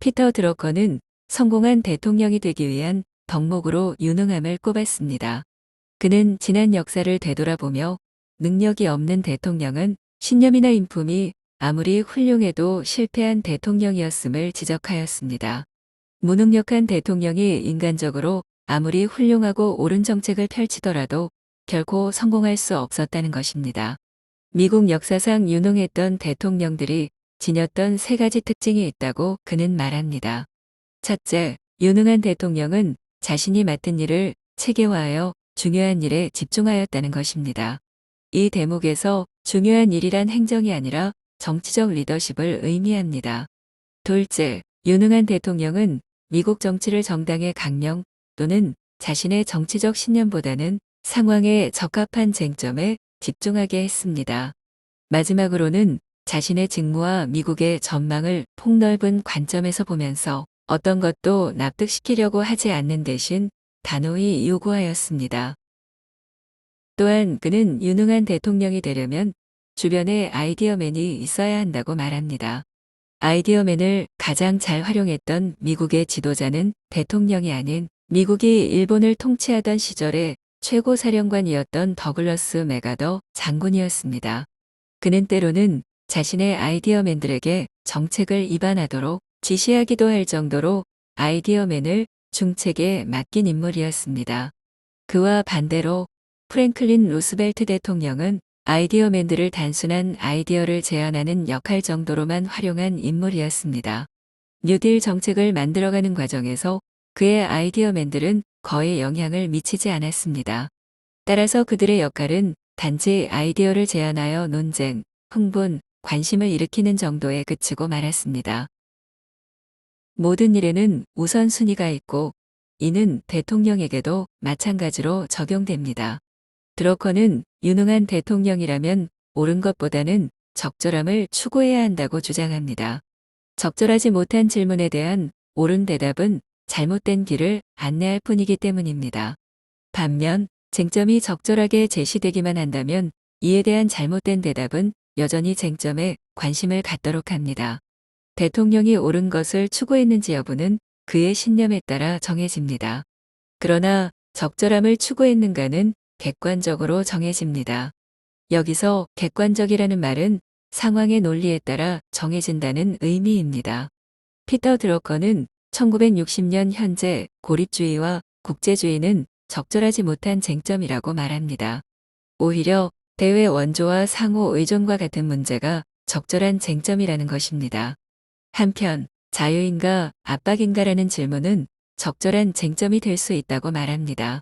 피터 드러커는 성공한 대통령이 되기 위한 덕목으로 유능함을 꼽았습니다. 그는 지난 역사를 되돌아보며 능력이 없는 대통령은 신념이나 인품이 아무리 훌륭해도 실패한 대통령이었음을 지적하였습니다. 무능력한 대통령이 인간적으로 아무리 훌륭하고 옳은 정책을 펼치더라도 결코 성공할 수 없었다는 것입니다. 미국 역사상 유능했던 대통령들이 지녔던 세 가지 특징이 있다고 그는 말합니다. 첫째, 유능한 대통령은 자신이 맡은 일을 체계화하여 중요한 일에 집중하였다는 것입니다. 이 대목에서 중요한 일이란 행정이 아니라 정치적 리더십을 의미합니다. 둘째, 유능한 대통령은 미국 정치를 정당의 강령 또는 자신의 정치적 신념보다는 상황에 적합한 쟁점에 집중하게 했습니다. 마지막으로는 자신의 직무와 미국의 전망을 폭넓은 관점에서 보면서 어떤 것도 납득시키려고 하지 않는 대신 단호히 요구하였습니다. 또한 그는 유능한 대통령이 되려면 주변에 아이디어맨이 있어야 한다고 말합니다. 아이디어맨을 가장 잘 활용했던 미국의 지도자는 대통령이 아닌 미국이 일본을 통치하던 시절의 최고 사령관이었던 더글러스 맥아더 장군이었습니다. 그는 때로는 자신의 아이디어맨들에게 정책을 입안하도록 지시하기도 할 정도로 아이디어맨을 중책에 맡긴 인물이었습니다. 그와 반대로 프랭클린 루스벨트 대통령은 아이디어맨들을 단순한 아이디어를 제안하는 역할 정도로만 활용한 인물이었습니다. 뉴딜 정책을 만들어가는 과정에서 그의 아이디어맨들은 거의 영향을 미치지 않았습니다. 따라서 그들의 역할은 단지 아이디어를 제안하여 논쟁, 흥분, 관심을 일으키는 정도에 그치고 말았습니다. 모든 일에는 우선순위가 있고 이는 대통령에게도 마찬가지로 적용됩니다. 드러커는 유능한 대통령이라면 옳은 것보다는 적절함을 추구해야 한다고 주장합니다. 적절하지 못한 질문에 대한 옳은 대답은 잘못된 길을 안내할 뿐이기 때문입니다. 반면 쟁점이 적절하게 제시되기만 한다면 이에 대한 잘못된 대답은 여전히 쟁점에 관심을 갖도록 합니다. 대통령이 옳은 것을 추구했는지 여부는 그의 신념에 따라 정해집니다. 그러나 적절함을 추구했는가는 객관적으로 정해집니다. 여기서 객관적이라는 말은 상황의 논리에 따라 정해진다는 의미입니다. 피터 드러커는 1960년 현재 고립주의와 국제주의는 적절하지 못한 쟁점이라고 말합니다. 오히려 대외 원조와 상호 의존과 같은 문제가 적절한 쟁점이라는 것입니다. 한편 자유인가 압박인가라는 질문은 적절한 쟁점이 될 수 있다고 말합니다.